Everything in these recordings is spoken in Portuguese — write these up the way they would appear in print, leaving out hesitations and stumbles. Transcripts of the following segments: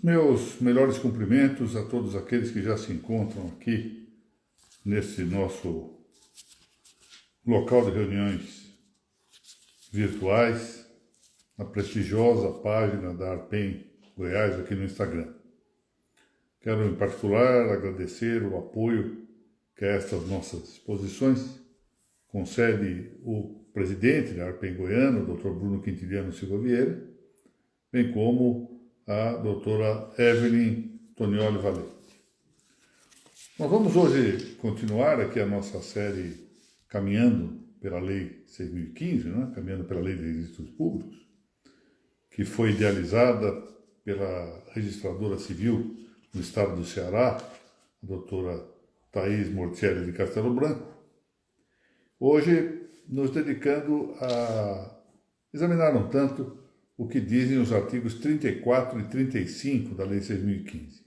Meus melhores cumprimentos a todos aqueles que já se encontram aqui nesse nosso local de reuniões virtuais, na prestigiosa página da Arpen Goiás aqui no Instagram. Quero em particular agradecer o apoio que a estas nossas exposições concede o presidente da Arpen Goiano, o Dr. Bruno Quintiliano Silva Vieira, bem como a doutora Evelyn Tonioli Valente. Nós vamos hoje continuar aqui a nossa série Caminhando pela Lei 6.015, né? Caminhando pela Lei de Registros Públicos, que foi idealizada pela registradora civil no estado do Ceará, a doutora Thaís Mortielli de Castelo Branco, hoje nos dedicando a examinar um tanto o que dizem os artigos 34 e 35 da Lei 6.015.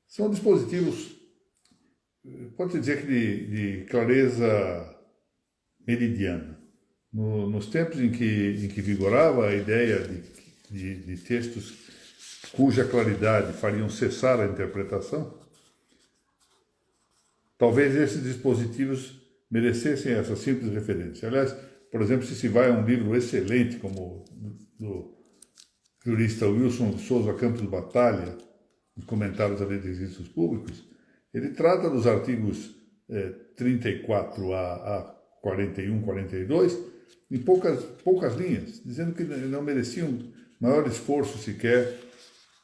São dispositivos, pode-se dizer que de clareza meridiana. Nos tempos em que vigorava a ideia de textos cuja claridade fariam cessar a interpretação, talvez esses dispositivos merecessem essa simples referência. Aliás, por exemplo, se vai a um livro excelente como do jurista Wilson de Souza Campos Batalha, os comentários da Lei de Registros Públicos, ele trata dos artigos 34 a 41, 42 em poucas linhas, dizendo que não mereciam maior esforço sequer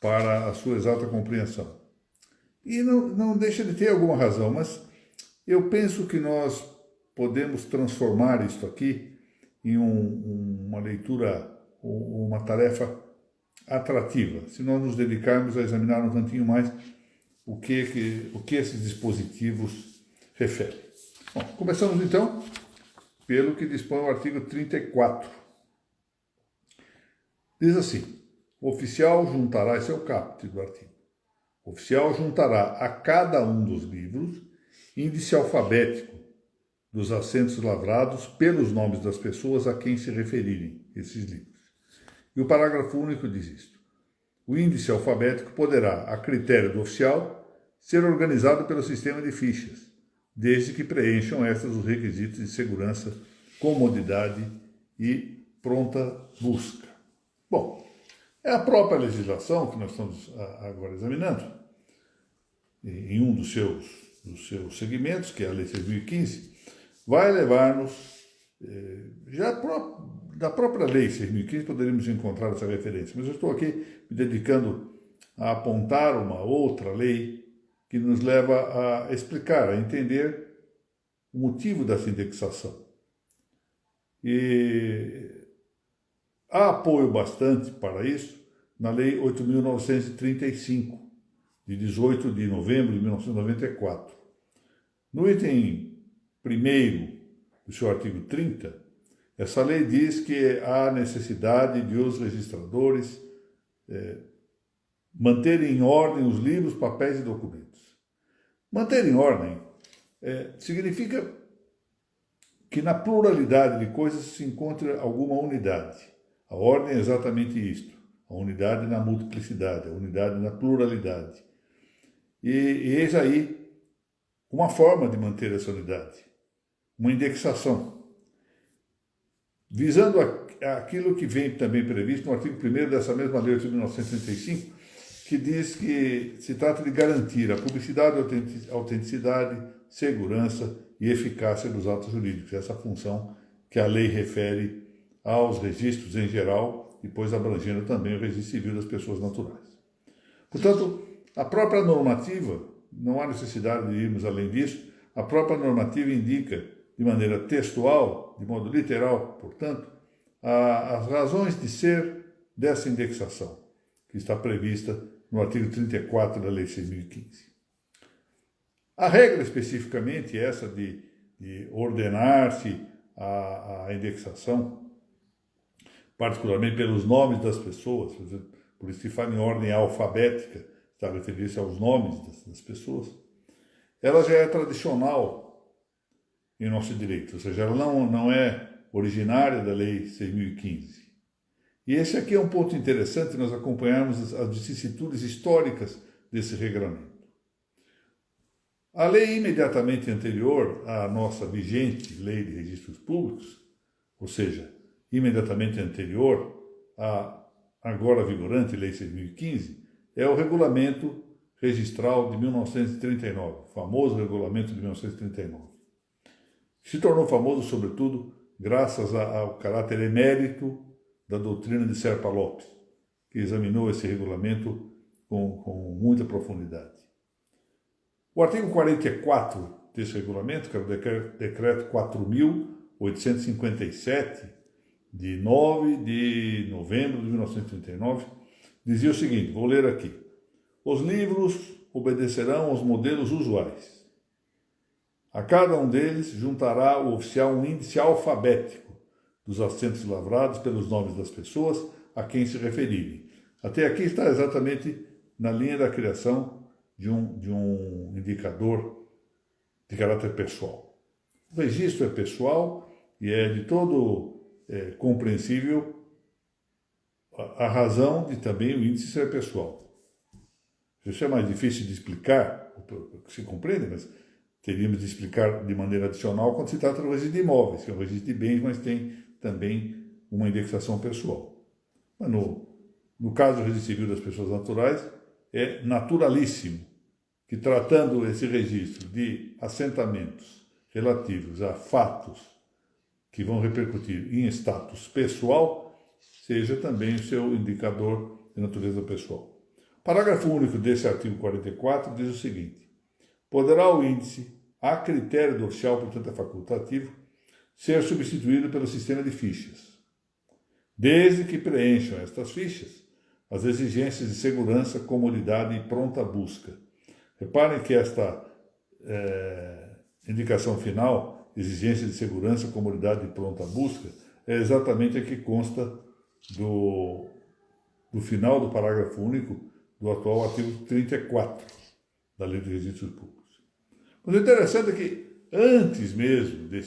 para a sua exata compreensão. E não deixa de ter alguma razão, mas eu penso que nós podemos transformar isto aqui em uma leitura, uma tarefa atrativa, se nós nos dedicarmos a examinar um tantinho mais o que esses dispositivos referem. Bom, começamos então pelo que dispõe o artigo 34. Diz assim: o oficial juntará, esse é o caput do artigo, o oficial juntará a cada um dos livros índice alfabético dos assentos lavrados pelos nomes das pessoas a quem se referirem esses livros. E o parágrafo único diz isto: o índice alfabético poderá, a critério do oficial, ser organizado pelo sistema de fichas, desde que preencham estas os requisitos de segurança, comodidade e pronta busca. Bom, é a própria legislação que nós estamos agora examinando, em um dos seus segmentos, que é a Lei 6.015, vai levar-nos, da própria Lei 6.015 poderíamos encontrar essa referência, mas eu estou aqui me dedicando a apontar uma outra lei que nos leva a explicar, a entender o motivo dessa indexação. E há apoio bastante para isso na Lei 8.935, de 18 de novembro de 1994. No item 1º do seu artigo 30, essa lei diz que há necessidade de os registradores manterem em ordem os livros, papéis e documentos. Manter em ordem significa que na pluralidade de coisas se encontra alguma unidade. A ordem é exatamente isto, a unidade na multiplicidade, a unidade na pluralidade. E eis aí uma forma de manter essa unidade, uma indexação, visando aquilo que vem também previsto no artigo 1º dessa mesma lei de 1935, que diz que se trata de garantir a publicidade, autenticidade, segurança e eficácia dos atos jurídicos, essa função que a lei refere aos registros em geral, depois abrangendo também o registro civil das pessoas naturais. Portanto, a própria normativa, não há necessidade de irmos além disso, a própria normativa indica de maneira textual, de modo literal, portanto, as razões de ser dessa indexação, que está prevista no artigo 34 da Lei 6.015. A regra especificamente essa de ordenar-se a indexação, particularmente pelos nomes das pessoas, por isso que fala em ordem alfabética, está a referir-se aos nomes das pessoas, ela já é tradicional em nosso direito, ou seja, ela não é originária da Lei 6.015. E esse aqui é um ponto interessante, nós acompanharmos as vicissitudes históricas desse regramento. A lei imediatamente anterior à nossa vigente Lei de Registros Públicos, ou seja, imediatamente anterior à agora vigorante Lei 6.015, é o Regulamento Registral de 1939, o famoso Regulamento de 1939. Se tornou famoso, sobretudo, graças ao caráter emérito da doutrina de Serpa Lopes, que examinou esse regulamento com muita profundidade. O artigo 44 desse regulamento, que é o decreto 4.857, de 9 de novembro de 1939, dizia o seguinte, vou ler aqui: os livros obedecerão aos modelos usuais. A cada um deles juntará o oficial um índice alfabético dos acentos lavrados pelos nomes das pessoas a quem se referirem. Até aqui está exatamente na linha da criação de um indicador de caráter pessoal. O registro é pessoal e é de todo compreensível a razão de também o índice ser pessoal. Isso é mais difícil de explicar, se compreende, mas teríamos de explicar de maneira adicional quando se trata do registro de imóveis, que é um registro de bens, mas tem também uma indexação pessoal. Mas no caso do registro civil das pessoas naturais, é naturalíssimo que, tratando esse registro de assentamentos relativos a fatos que vão repercutir em status pessoal, seja também o seu indicador de natureza pessoal. O parágrafo único desse artigo 44 diz o seguinte: poderá o índice, a critério do oficial, portanto é facultativo, ser substituído pelo sistema de fichas, desde que preencham estas fichas as exigências de segurança, comodidade e pronta busca. Reparem que esta indicação final, exigência de segurança, comodidade e pronta busca, é exatamente a que consta do final do parágrafo único do atual artigo 34 da Lei de Registros Públicos. Mas o interessante é que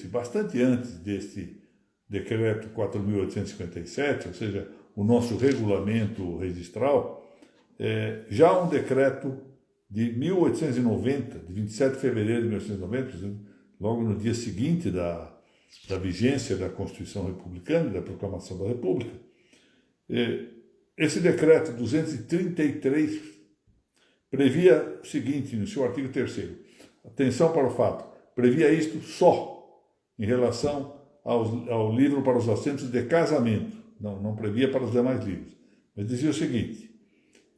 bastante antes deste decreto 4.857, ou seja, o nosso regulamento registral, já um decreto de 1890, de 27 de fevereiro de 1890, logo no dia seguinte da vigência da Constituição Republicana e da Proclamação da República, esse decreto 233 previa o seguinte, no seu artigo 3º, atenção para o fato, previa isto só em relação ao livro para os assentos de casamento, não previa para os demais livros, mas dizia o seguinte,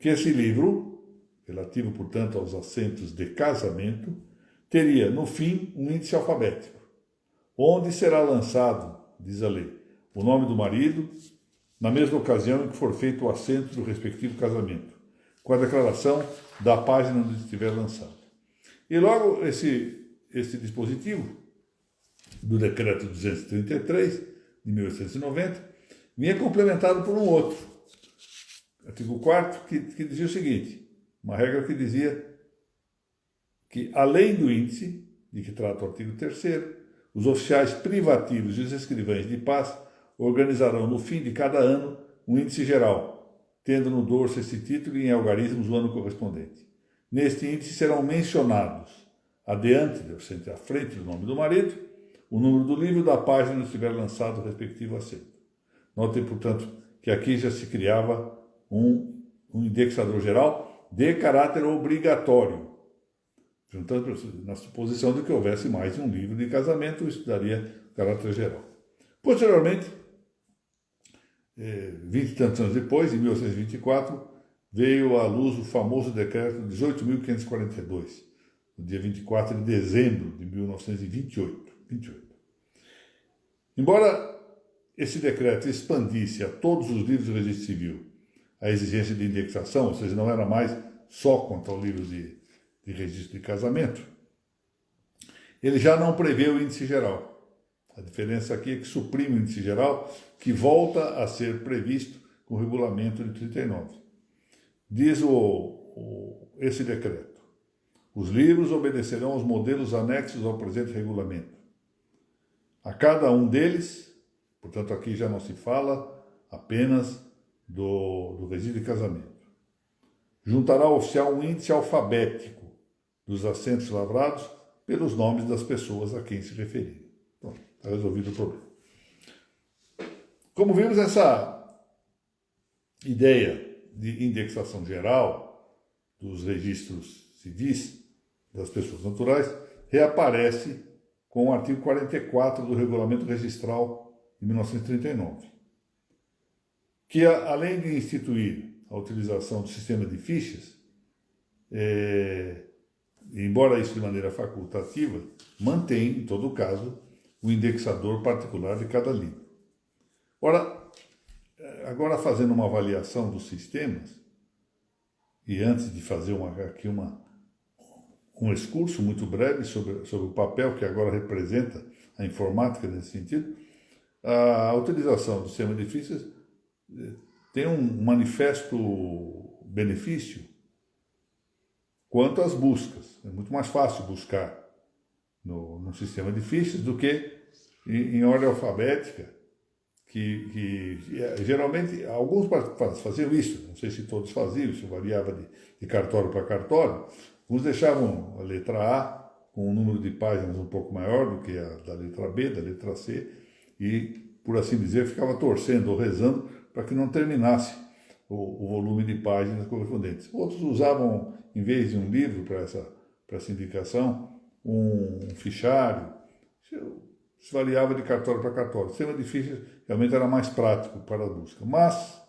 que esse livro, relativo, portanto, aos assentos de casamento, teria, no fim, um índice alfabético, onde será lançado, diz a lei, o nome do marido, na mesma ocasião em que for feito o assento do respectivo casamento, com a declaração da página onde estiver lançado. E logo esse dispositivo do decreto 233 de 1890 vinha complementado por um outro, artigo 4º, que dizia o seguinte, uma regra que dizia que, além do índice, de que trata o artigo 3º, os oficiais privativos e os escrivães de paz organizarão no fim de cada ano um índice geral, tendo no dorso esse título e em algarismos o ano correspondente. Neste índice serão mencionados, adiante, à frente do nome do marido, o número do livro da página onde estiver lançado o respectivo assento. Notem, portanto, que aqui já se criava um indexador geral de caráter obrigatório, juntando na suposição de que houvesse mais de um livro de casamento, isso daria caráter geral. Posteriormente, 20 e tantos anos depois, em 1824, veio à luz o famoso decreto 18.542, no dia 24 de dezembro de 1928. Embora esse decreto expandisse a todos os livros do registro civil a exigência de indexação, ou seja, não era mais só quanto ao livro de registro de casamento, ele já não prevê o índice geral. A diferença aqui é que suprime o índice geral, que volta a ser previsto com o regulamento de 39. Diz esse decreto: os livros obedecerão aos modelos anexos ao presente regulamento. A cada um deles, portanto aqui já não se fala apenas do registro de casamento. Juntará ao oficial um índice alfabético dos assentos lavrados pelos nomes das pessoas a quem se referir. Então, está resolvido o problema. Como vimos, essa ideia de indexação geral dos registros civis das pessoas naturais reaparece com o artigo 44 do Regulamento Registral de 1939, que, além de instituir a utilização do sistema de fichas, embora isso de maneira facultativa, mantém, em todo caso, o indexador particular de cada livro. Ora, agora fazendo uma avaliação dos sistemas, e antes de fazer um excurso muito breve sobre o papel que agora representa a informática nesse sentido, a utilização do sistema de fichas tem um manifesto benefício quanto às buscas. É muito mais fácil buscar no sistema de fichas do que em ordem alfabética, que geralmente alguns faziam isso, não sei se todos faziam, isso variava de cartório para cartório. Uns deixavam a letra A com um número de páginas um pouco maior do que a da letra B, da letra C, e, por assim dizer, ficava torcendo ou rezando para que não terminasse o volume de páginas correspondentes. Outros usavam, em vez de um livro para essa indicação, um fichário. Isso variava de cartório para cartório. O sistema de fichas realmente era mais prático para a busca, mas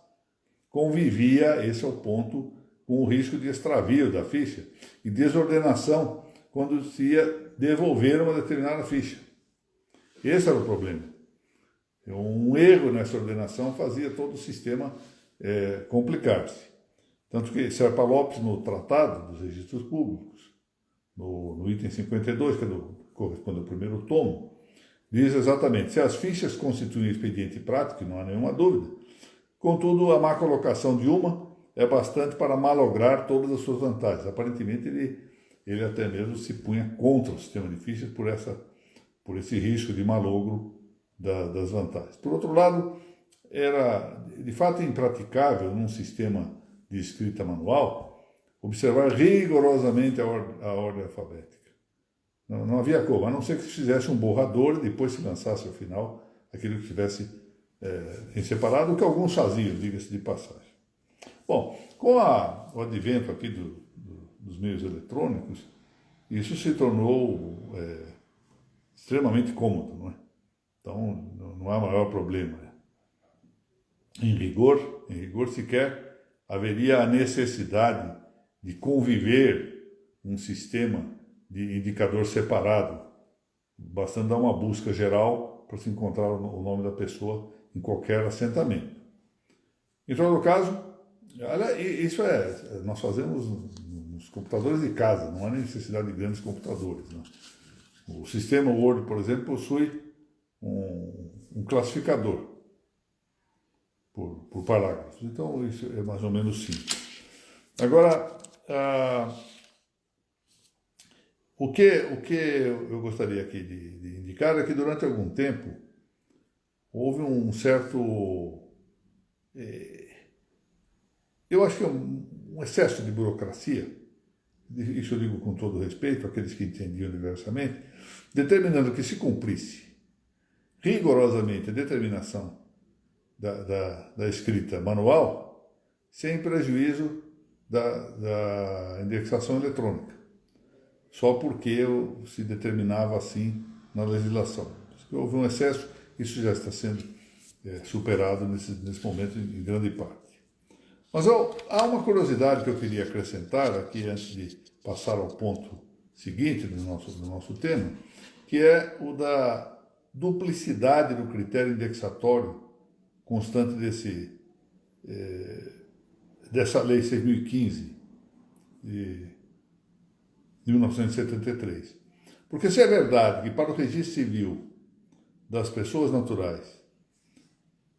convivia, esse é o ponto, com o risco de extravio da ficha e desordenação quando se ia devolver uma determinada ficha. Esse era o problema. Um erro nessa ordenação fazia todo o sistema complicar-se. Tanto que Serpa Lopes, no Tratado dos Registros Públicos, no item 52, que corresponde ao primeiro tomo, diz exatamente: se as fichas constituem expediente prático, não há nenhuma dúvida, contudo, a má colocação de uma é bastante para malograr todas as suas vantagens. Aparentemente, ele até mesmo se punha contra o sistema de fichas por esse risco de malogro das vantagens. Por outro lado, era de fato impraticável, num sistema de escrita manual, observar rigorosamente a ordem alfabética. Não havia como, a não ser que se fizesse um borrador e depois se lançasse ao final aquilo que tivesse em separado, o que alguns faziam, diga-se de passagem. Bom, com o advento aqui dos meios eletrônicos, isso se tornou extremamente cômodo, não é? Então, não há maior problema. Em rigor sequer haveria a necessidade de conviver um sistema de indicador separado, bastando dar uma busca geral para se encontrar o nome da pessoa em qualquer assentamento. Em todo caso, isso nós fazemos nos computadores de casa, não há necessidade de grandes computadores, né? O sistema Word, por exemplo, possui um classificador por parágrafos. Então, isso é mais ou menos simples. Agora, o que eu gostaria aqui de indicar é que durante algum tempo houve um certo, eu acho que um excesso de burocracia, isso eu digo com todo respeito àqueles que entendiam diversamente, determinando que se cumprisse rigorosamente a determinação da escrita manual, sem prejuízo da indexação eletrônica, só porque se determinava assim na legislação. Houve um excesso, isso já está sendo superado nesse momento em grande parte. Mas há uma curiosidade que eu queria acrescentar aqui antes de passar ao ponto seguinte do nosso tema, que é o da duplicidade do critério indexatório constante dessa Lei 6.015 de 1973. Porque se é verdade que para o registro civil das pessoas naturais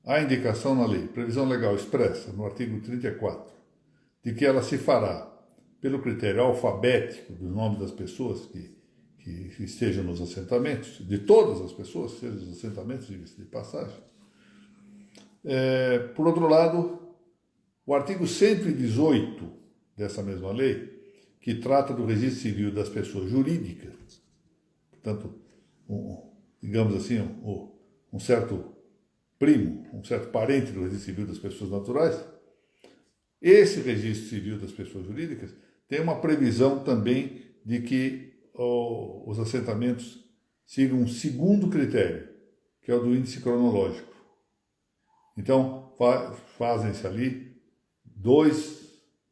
há indicação na lei, previsão legal expressa no artigo 34, de que ela se fará pelo critério alfabético dos nomes das pessoas que estejam nos assentamentos, de todas as pessoas que estejam nos assentamentos, diga-se de passagem. Por outro lado, O artigo 118 dessa mesma lei, que trata do registro civil das pessoas jurídicas, portanto, digamos assim, um certo primo, um certo parente do registro civil das pessoas naturais, esse registro civil das pessoas jurídicas tem uma previsão também de que os assentamentos sigam um segundo critério, que é o do índice cronológico. Então, fazem-se ali dois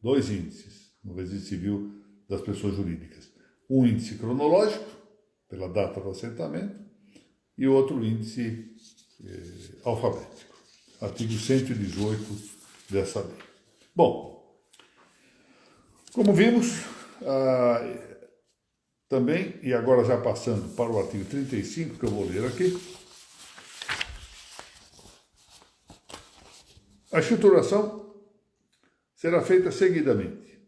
índices no registro civil das pessoas jurídicas. Um índice cronológico, pela data do assentamento, e outro índice alfabético. Artigo 118 dessa lei. Bom, como vimos, também, e agora já passando para o artigo 35, que eu vou ler aqui, a escrituração será feita seguidamente,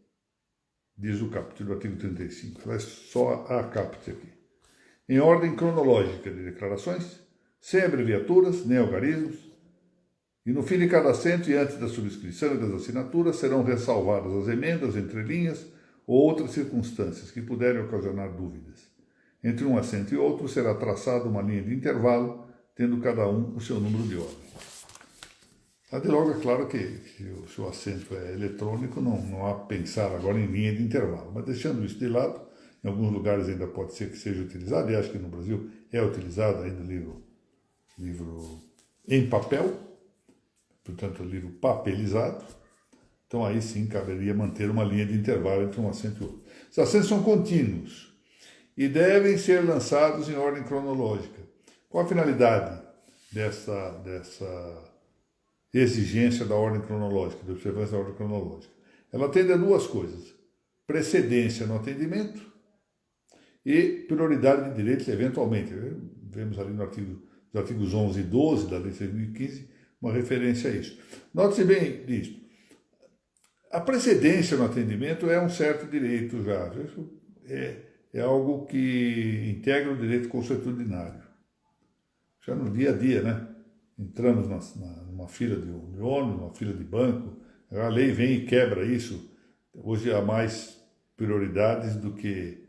diz o caput do artigo 35, traz só a caput aqui, em ordem cronológica de declarações, sem abreviaturas nem algarismos, e no fim de cada assento e antes da subscrição e das assinaturas serão ressalvadas as emendas, entrelinhas ou outras circunstâncias que puderem ocasionar dúvidas. Entre um assento e outro será traçada uma linha de intervalo, tendo cada um o seu número de ordem. De logo, é claro que se o assento é eletrônico, não há pensar agora em linha de intervalo. Mas deixando isso de lado, em alguns lugares ainda pode ser que seja utilizado, e acho que no Brasil é utilizado ainda livro em papel, portanto, livro papelizado. Então, aí sim caberia manter uma linha de intervalo entre um assento e outro. Os assentos são contínuos e devem ser lançados em ordem cronológica. Qual a finalidade dessa exigência da ordem cronológica, da observância da ordem cronológica? Ela atende a duas coisas: precedência no atendimento e prioridade de direitos eventualmente. Vemos ali nos artigos 11 e 12 da Lei 6.015 uma referência a isso. Note-se bem disto. A precedência no atendimento é um certo direito já. Isso é algo que integra o direito consuetudinário. Já no dia a dia, né? Entramos numa fila de ônibus, numa fila de banco, a lei vem e quebra isso. Hoje há mais prioridades do que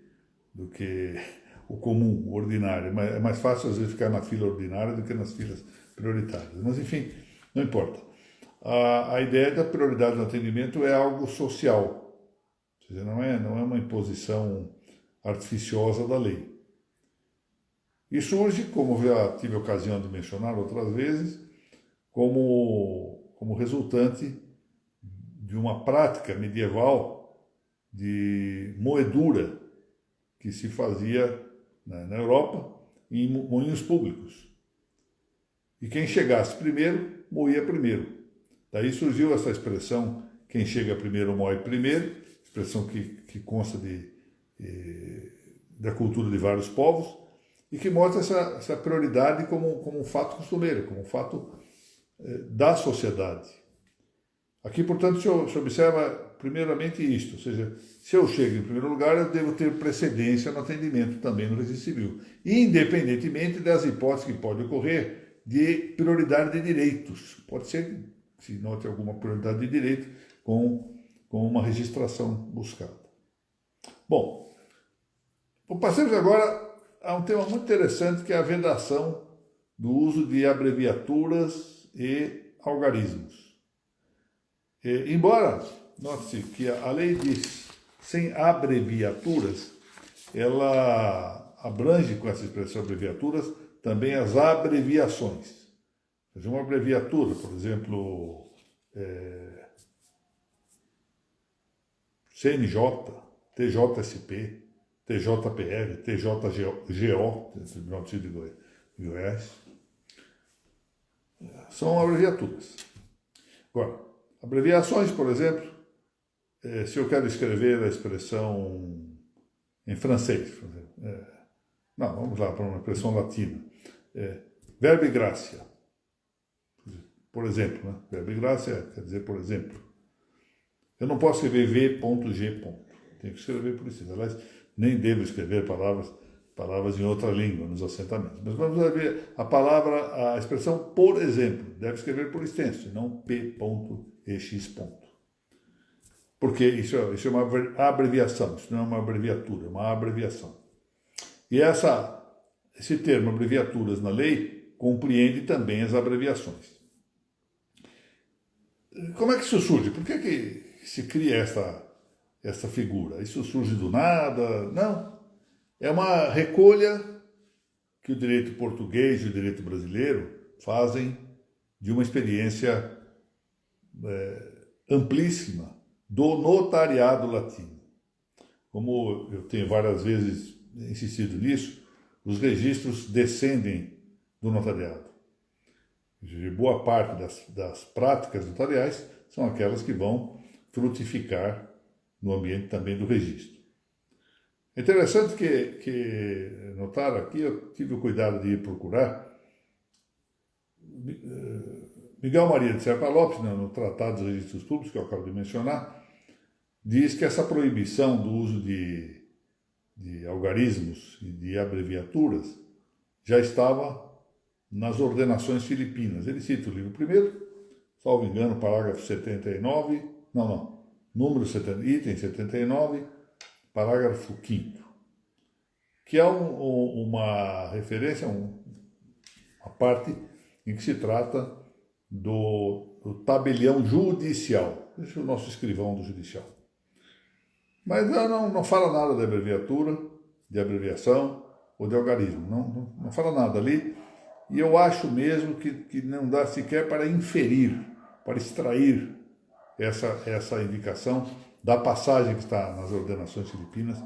o comum, o ordinário. É mais fácil, às vezes, ficar na fila ordinária do que nas filas prioritárias. Mas, enfim, não importa. A ideia da prioridade no atendimento é algo social. Ou seja, não é uma imposição artificiosa da lei. E surge, como já tive a ocasião de mencionar outras vezes, como resultante de uma prática medieval de moedura que se fazia na Europa em moinhos públicos. E quem chegasse primeiro, moía primeiro. Daí surgiu essa expressão, quem chega primeiro, moe primeiro, expressão que consta da cultura de vários povos, e que mostra essa prioridade como um fato costumeiro, como um fato da sociedade. Aqui, portanto, se observa primeiramente isto, ou seja, se eu chego em primeiro lugar, eu devo ter precedência no atendimento também no registro civil, independentemente das hipóteses que pode ocorrer de prioridade de direitos. Pode ser que se note alguma prioridade de direito com uma registração buscada. Bom, passemos agora a um tema muito interessante, que é a vedação do uso de abreviaturas e algarismos. Embora, note-se que a lei diz sem abreviaturas, ela abrange com essa expressão abreviaturas também as abreviações. Ou seja, uma abreviatura, por exemplo, CNJ, TJSP, TJPR, TJGO, Tribunal de Justiça de Goiás, são abreviaturas. Agora, abreviações, por exemplo, se eu quero escrever a expressão em francês, por exemplo, vamos lá para uma expressão latina, verbo gracia, por exemplo, né? Verbo gracia quer dizer, por exemplo. Eu não posso escrever V.G. Tenho que escrever por extenso. Aliás, nem devo escrever palavras em outra língua nos assentamentos. Mas vamos ver a expressão por exemplo. Deve escrever por extenso, e não P.ex. porque isso é uma abreviação, isso não é uma abreviatura, é uma abreviação. E esse termo, abreviaturas na lei, compreende também as abreviações. Como é que isso surge? Por que se cria essa figura? Isso surge do nada? Não. É uma recolha que o direito português e o direito brasileiro fazem de uma experiência amplíssima do notariado latino. Como eu tenho várias vezes insistido nisso, os registros descendem do notariado. Boa parte das práticas notariais são aquelas que vão frutificar no ambiente também do registro. É interessante que notaram aqui, eu tive o cuidado de ir procurar, Miguel Maria de Serpa Lopes, no Tratado dos Registros Públicos, que eu acabo de mencionar, diz que essa proibição do uso de algarismos e de abreviaturas já estava nas ordenações filipinas. Ele cita o livro primeiro, salvo engano, parágrafo 79, número 70, item 79, parágrafo 5º, que é uma referência, uma parte em que se trata do tabelião judicial. Esse é o nosso escrivão do judicial. Mas não fala nada de abreviatura, de abreviação ou de algarismo. Não fala nada ali. E eu acho mesmo que não dá sequer para inferir, para extrair essa indicação da passagem que está nas ordenações filipinas,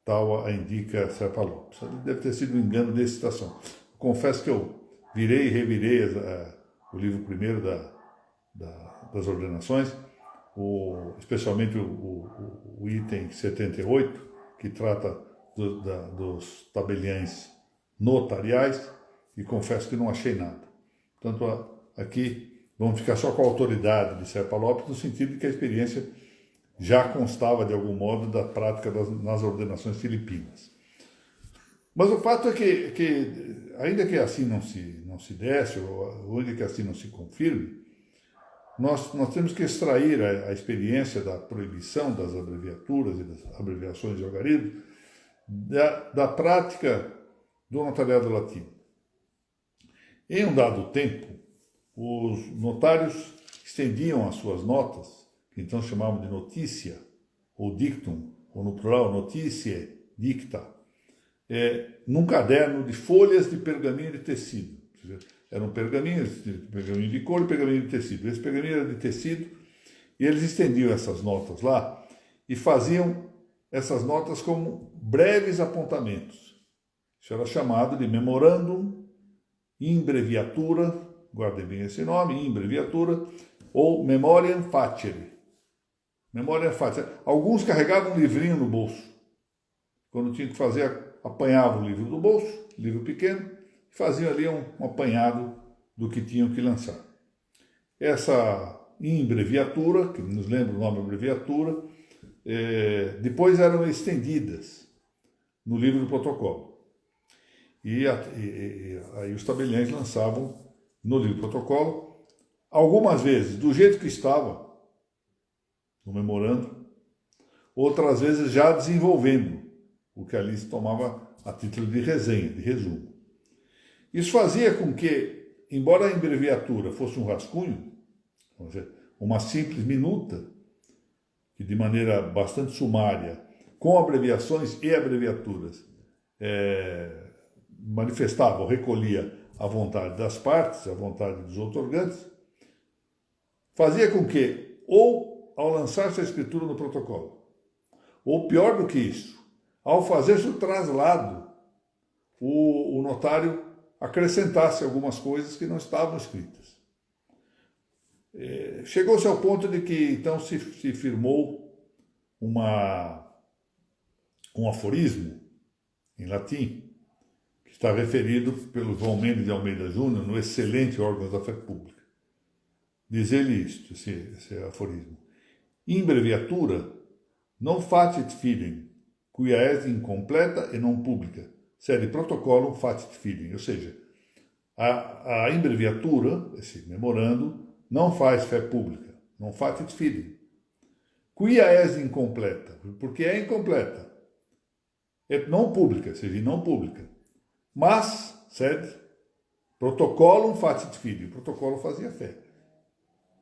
tal a indica Serpa Lopes. Deve ter sido um engano de citação. Confesso que eu virei e revirei o livro primeiro das ordenações, especialmente o item 78, que trata dos tabeliães notariais, e confesso que não achei nada. Portanto, aqui vamos ficar só com a autoridade de Serpa Lopes, no sentido de que a experiência já constava, de algum modo, da prática nas ordenações filipinas. Mas o fato é que ainda que assim não se desse, ou ainda que assim não se confirme, nós temos que extrair a experiência da proibição das abreviaturas e das abreviações de algarismos da prática do notariado latino. Em um dado tempo, os notários estendiam as suas notas, que então chamavam de notícia, ou dictum, ou no plural, notitiae dicta, num caderno de folhas de pergaminho de tecido. Eram pergaminho de couro e pergaminho de tecido. Esse pergaminho era de tecido, e eles estendiam essas notas lá e faziam essas notas como breves apontamentos. Isso era chamado de memorandum, imbreviatura, guardem bem esse nome, imbreviatura, ou memoriam facere. Memoriam facere. Alguns carregavam um livrinho no bolso. Quando tinham que fazer, apanhavam o livro do bolso, livro pequeno, e faziam ali um apanhado do que tinham que lançar. Essa imbreviatura, que nos lembra o nome abreviatura, depois eram estendidas no livro do protocolo. E aí os tabeliães lançavam no livro do protocolo, algumas vezes do jeito que estava, no memorando, outras vezes já desenvolvendo o que ali se tomava a título de resenha, de resumo. Isso fazia com que, embora a abreviatura fosse um rascunho, uma simples minuta, que de maneira bastante sumária, com abreviações e abreviaturas, manifestava ou recolhia a vontade das partes, a vontade dos outorgantes, fazia com que, ou ao lançar-se a escritura no protocolo, ou pior do que isso, ao fazer-se o traslado, o notário acrescentasse algumas coisas que não estavam escritas. Chegou-se ao ponto de que então se firmou um aforismo em latim, que está referido pelo João Mendes de Almeida Júnior no excelente Órgãos da Fé Pública. Diz ele isto, esse aforismo: imbreviatura non facit fidem, quia est incompleta e non publica, sed protocolum facit fidem. Ou seja, a imbreviatura, esse memorando, não faz fé pública, não facit fidem. quia est incompleta, porque é incompleta, et non publica, ou seja, não pública. Mas, sed, protocolum facit fide, o protocolo fazia fé.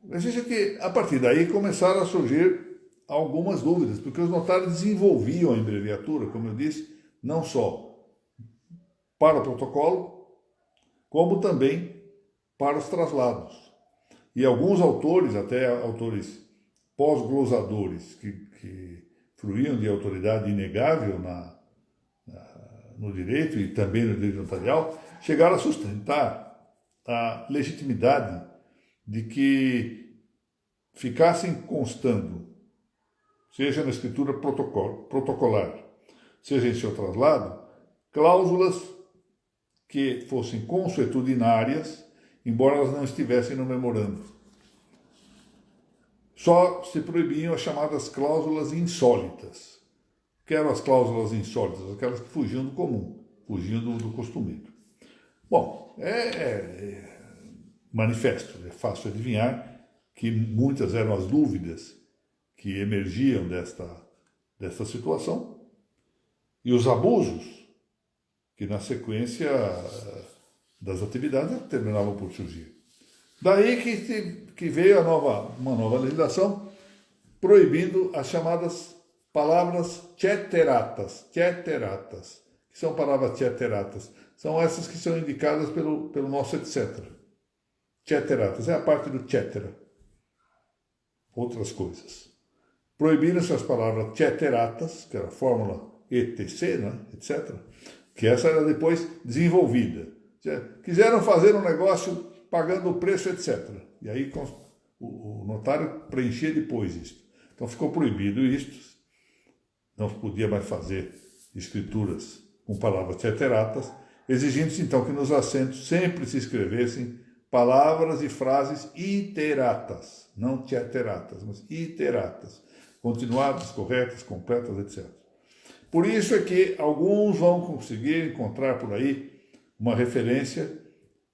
Veja que, a partir daí, começaram a surgir algumas dúvidas, porque os notários desenvolviam a abreviatura, como eu disse, não só para o protocolo, como também para os traslados. E alguns autores, até autores pós-glosadores, que fruíam de autoridade inegável no direito e também no direito notarial, chegaram a sustentar a legitimidade de que ficassem constando, seja na escritura protocolar, seja em seu traslado, cláusulas que fossem consuetudinárias, embora elas não estivessem no memorando. Só se proibiam as chamadas cláusulas insólitas. O que eram as cláusulas insólitas? Aquelas que fugiam do comum, fugiam do costumeiro. Bom, é manifesto, é fácil adivinhar que muitas eram as dúvidas que emergiam desta situação e os abusos que na sequência das atividades terminavam por surgir. Daí que veio uma nova legislação proibindo as chamadas palavras ceteratas, que são palavras ceteratas, são essas que são indicadas pelo nosso etc. Ceteratas, é a parte do cetera. Outras coisas. Proibiram-se as palavras ceteratas, que era a fórmula etc., né, etc., que essa era depois desenvolvida. Quiseram fazer um negócio pagando o preço, etc. E aí o notário preenchia depois isso. Então ficou proibido isto. Não se podia mais fazer escrituras com palavras ceteratas, exigindo-se então que nos assentos sempre se escrevessem palavras e frases iteratas, não ceteratas, mas iteratas, continuadas, corretas, completas, etc. Por isso é que alguns vão conseguir encontrar por aí uma referência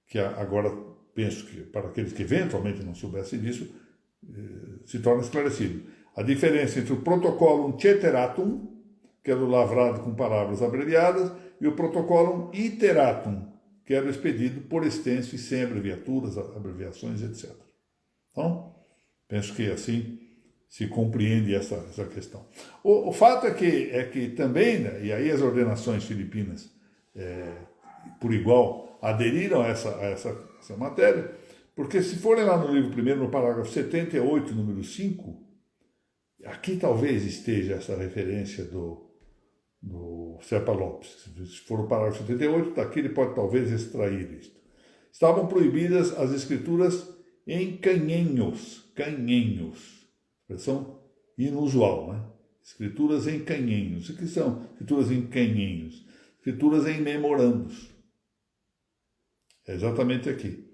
que agora penso que para aqueles que eventualmente não soubessem disso, se torna esclarecido. A diferença entre o protocolum ceteratum, que era o lavrado com palavras abreviadas, e o protocolum iteratum, que era o expedido por extenso e sem abreviaturas, abreviações, etc. Então, penso que assim se compreende essa questão. O fato é que também, né, e aí as ordenações filipinas, por igual, aderiram a essa matéria, porque se forem lá no livro primeiro, no parágrafo 78, número 5, aqui talvez esteja essa referência do Serpa Lopes. Se for o parágrafo 78, daqui ele pode talvez extrair isto. Estavam proibidas as escrituras em canhenhos, expressão inusual, né? Escrituras em canhenhos. O que são escrituras em canhenhos? Escrituras em memorandos. É exatamente aqui.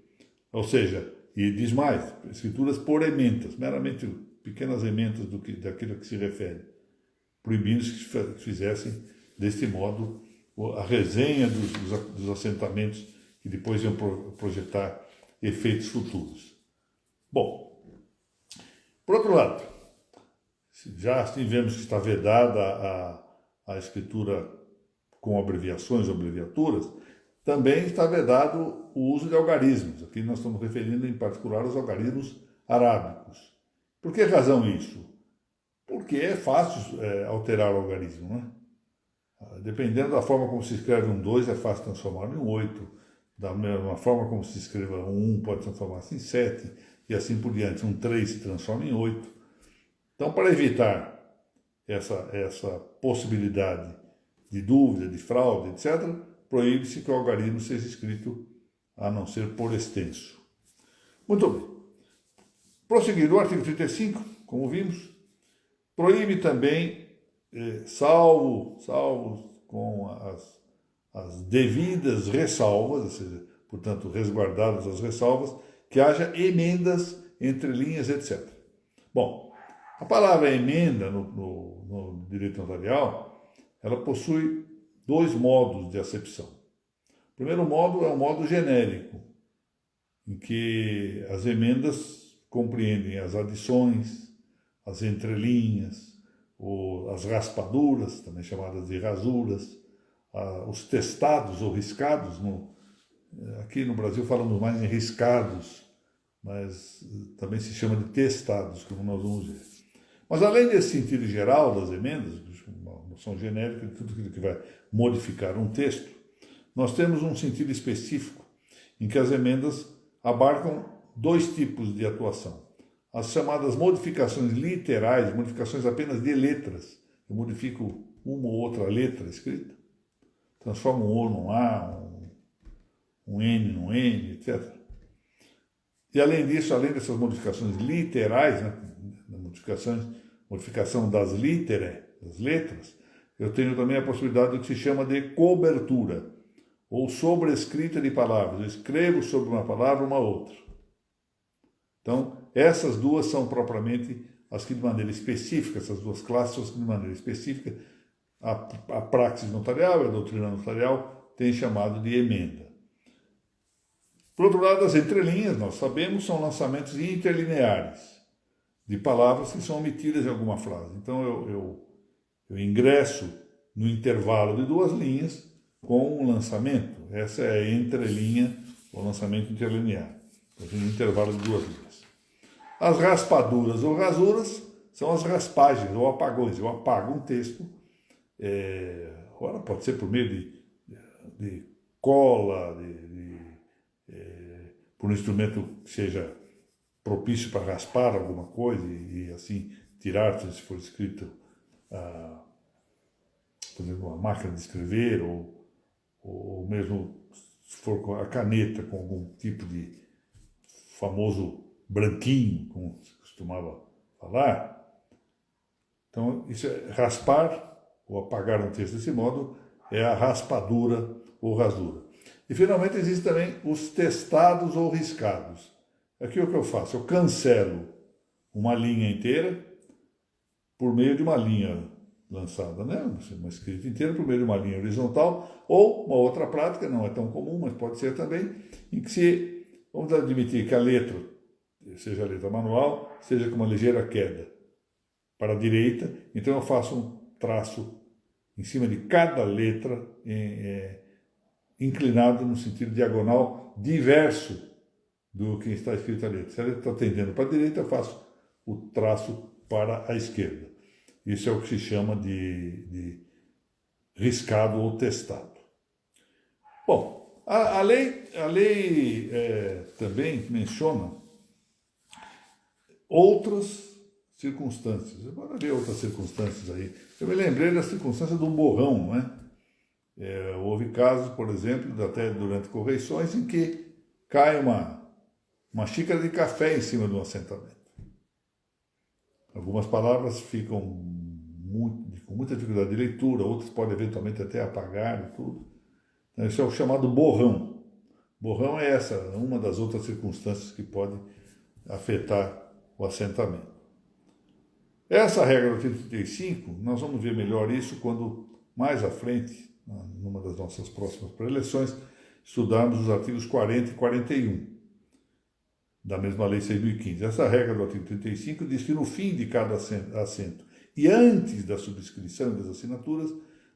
Ou seja, e diz mais, escrituras por ementas, meramente pequenas ementas daquilo que se refere, proibindo-se que fizessem, deste modo, a resenha dos assentamentos que depois iam projetar efeitos futuros. Bom, por outro lado, já assim vemos que está vedada a escritura com abreviações ou abreviaturas, também está vedado o uso de algarismos. Aqui nós estamos referindo em particular aos algarismos arábicos. Por que razão isso? Porque é fácil alterar o algarismo, né? Dependendo da forma como se escreve um 2, é fácil transformar em um 8. Da mesma forma como se escreva um 1, pode transformar-se em 7, e assim por diante. Um 3 se transforma em 8. Então, para evitar essa possibilidade de dúvida, de fraude, etc., proíbe-se que o algarismo seja escrito a não ser por extenso. Muito bem. Prosseguindo, o artigo 35, como vimos, proíbe também, salvo com as devidas ressalvas, ou seja, portanto, resguardadas as ressalvas, que haja emendas entre linhas, etc. Bom, a palavra emenda no direito notarial, ela possui dois modos de acepção. O primeiro modo é um modo genérico, em que as emendas compreendem as adições, as entrelinhas, as raspaduras, também chamadas de rasuras, os testados ou riscados. Aqui no Brasil falamos mais em riscados, mas também se chama de testados, como nós vamos ver. Mas além desse sentido geral das emendas, uma noção genérica de tudo aquilo que vai modificar um texto, nós temos um sentido específico em que as emendas abarcam dois tipos de atuação. As chamadas modificações literais, modificações apenas de letras. Eu modifico uma ou outra letra escrita, transformo um O num A, um N num N, etc. E além disso, além dessas modificações literais, né, modificação das das letras, eu tenho também a possibilidade do que se chama de cobertura, ou sobrescrita de palavras. Eu escrevo sobre uma palavra uma outra. Então, essas duas são propriamente as que de maneira específica, essas duas classes são as que de maneira específica, a praxis notarial e a doutrina notarial tem chamado de emenda. Por outro lado, as entrelinhas, nós sabemos, são lançamentos interlineares de palavras que são omitidas em alguma frase. Então, eu ingresso no intervalo de duas linhas com um lançamento. Essa é a entrelinha, o lançamento interlinear. No intervalo de duas linhas. As raspaduras ou rasuras são as raspagens ou apagões. Eu apago um texto, ora pode ser por meio de cola, por um instrumento que seja propício para raspar alguma coisa e assim tirar, se for escrito, por exemplo, uma máquina de escrever ou mesmo se for com a caneta com algum tipo de famoso branquinho, como se costumava falar. Então, isso é raspar ou apagar um texto desse modo, é a raspadura ou rasura. E, finalmente, existem também os testados ou riscados. Aqui o que eu faço? Eu cancelo uma linha inteira por meio de uma linha lançada, né? Uma escrita inteira por meio de uma linha horizontal, ou uma outra prática, não é tão comum, mas pode ser também, em que vamos admitir que a letra, seja a letra manual, seja com uma ligeira queda para a direita, então eu faço um traço em cima de cada letra inclinado no sentido diagonal, diverso do que está escrito ali. Se a letra está tendendo para a direita, eu faço o traço para a esquerda. Isso é o que se chama de riscado ou testado. Bom, a lei também menciona outras circunstâncias. Eu vou ver outras circunstâncias aí. Eu me lembrei da circunstância do borrão, né? Houve casos, por exemplo, até durante correições, em que cai uma xícara de café em cima de um assentamento. Algumas palavras ficam com muita dificuldade de leitura, outras podem eventualmente até apagar e tudo. Então, isso é o chamado borrão. Borrão é uma das outras circunstâncias que pode afetar o assentamento. Essa regra do artigo 35, nós vamos ver melhor isso quando, mais à frente, numa das nossas próximas preleções, estudarmos os artigos 40 e 41 da mesma Lei 6.015. Essa regra do artigo 35 diz que no fim de cada assento e antes da subscrição das assinaturas,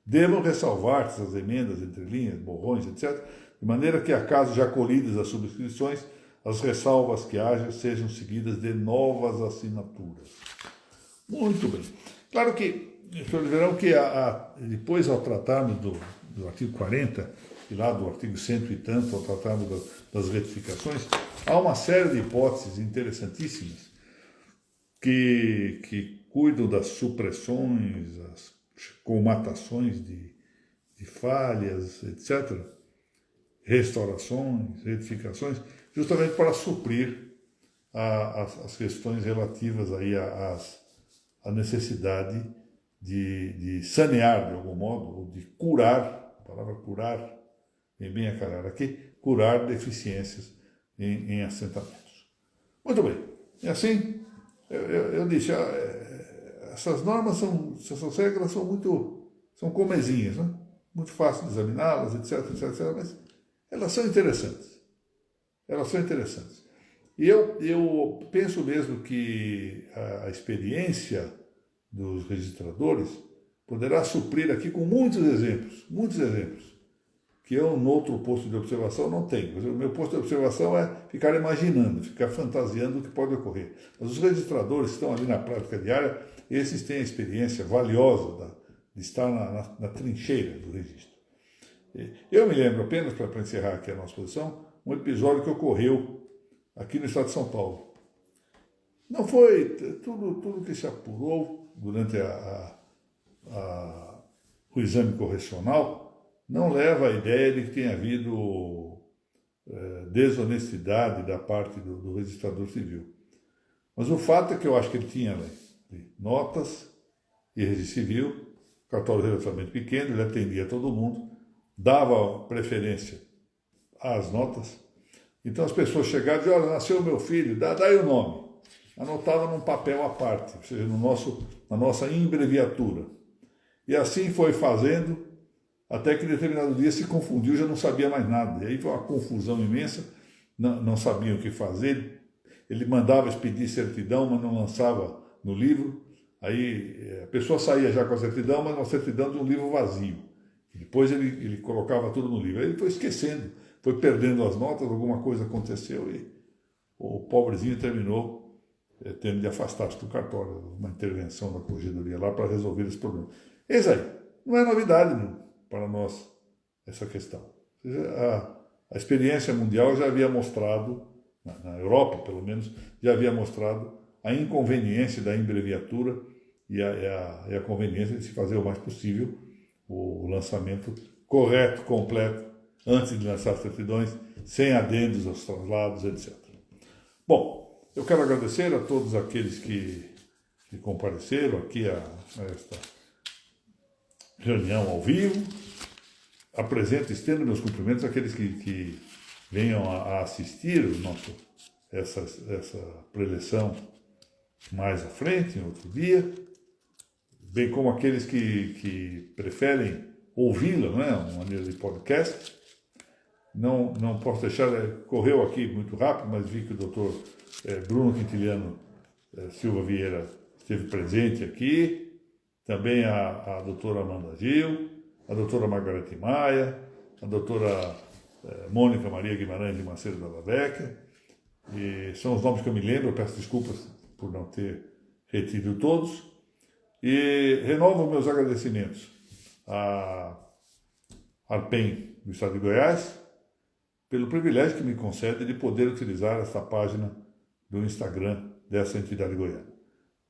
devam ressalvar-se as emendas, entrelinhas, borrões, etc., de maneira que, acaso já colhidas as subscrições, as ressalvas que haja sejam seguidas de novas assinaturas. Muito bem. Claro que, senhores verão que depois, ao tratarmos do artigo 40 e lá do artigo 100 e tanto, ao tratarmos das retificações, há uma série de hipóteses interessantíssimas que cuidam das supressões, as comatações de falhas, etc., restaurações, retificações, justamente para suprir as questões relativas aí à necessidade de sanear, de algum modo, ou de curar, a palavra curar vem bem a calhar aqui, curar deficiências em assentamentos. Muito bem. E assim, eu disse, essas normas, essas regras são comezinhas, né? Muito fácil de examiná-las, etc., mas elas são interessantes. Elas são interessantes. E eu penso mesmo que a experiência dos registradores poderá suprir aqui com muitos exemplos, que eu, no outro posto de observação, não tenho. O meu posto de observação é ficar imaginando, ficar fantasiando o que pode ocorrer. Mas os registradores que estão ali na prática diária, esses têm a experiência valiosa de estar na trincheira do registro. Eu me lembro apenas, para encerrar aqui a nossa exposição, um episódio que ocorreu aqui no estado de São Paulo. Não foi tudo que se apurou durante o exame correcional, não leva à ideia de que tenha havido desonestidade da parte do registrador civil. Mas o fato é que eu acho que ele tinha notas e registro civil, cartório relativamente pequeno, ele atendia todo mundo, dava preferência às notas. Então as pessoas chegavam e diziam, olha, nasceu meu filho, dá aí o nome. Anotava num papel à parte, ou seja, na nossa abreviatura. E assim foi fazendo, até que em determinado dia se confundiu, já não sabia mais nada. E aí foi uma confusão imensa, não sabiam o que fazer. Ele mandava expedir certidão, mas não lançava no livro. Aí a pessoa saía já com a certidão, mas uma certidão de um livro vazio. Depois ele colocava tudo no livro. Aí ele foi esquecendo, foi perdendo as notas, alguma coisa aconteceu e o pobrezinho terminou tendo de afastar-se do cartório, uma intervenção da corregedoria lá para resolver esse problema. Eis aí, não é novidade para nós essa questão. Ou seja, a experiência mundial já havia mostrado, na Europa pelo menos, já havia mostrado a inconveniência da abreviatura e a conveniência de se fazer o mais possível o lançamento correto, completo, antes de lançar as certidões, sem adendos aos traslados, etc. Bom, eu quero agradecer a todos aqueles que compareceram aqui a esta reunião ao vivo. Estendo meus cumprimentos àqueles que venham a assistir essa preleção mais à frente, em outro dia, bem como aqueles que preferem ouvi-la, né, uma maneira de podcast. Não posso deixar, correu aqui muito rápido, mas vi que o doutor Bruno Quintiliano Silva Vieira esteve presente aqui, também a doutora Amanda Gil, a doutora Margarete Maia, a doutora Mônica Maria Guimarães de Macedo Dalla Vecchia, e são os nomes que eu me lembro, eu peço desculpas por não ter retido todos, e renovo meus agradecimentos à ARPEN do Estado de Goiás, pelo privilégio que me concede de poder utilizar esta página do Instagram dessa entidade goiana.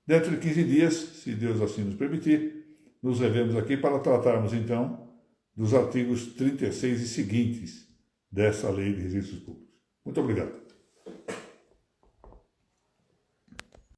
Dentro de 15 dias, se Deus assim nos permitir, nos revemos aqui para tratarmos, então, dos artigos 36 e seguintes dessa Lei de Registros Públicos. Muito obrigado.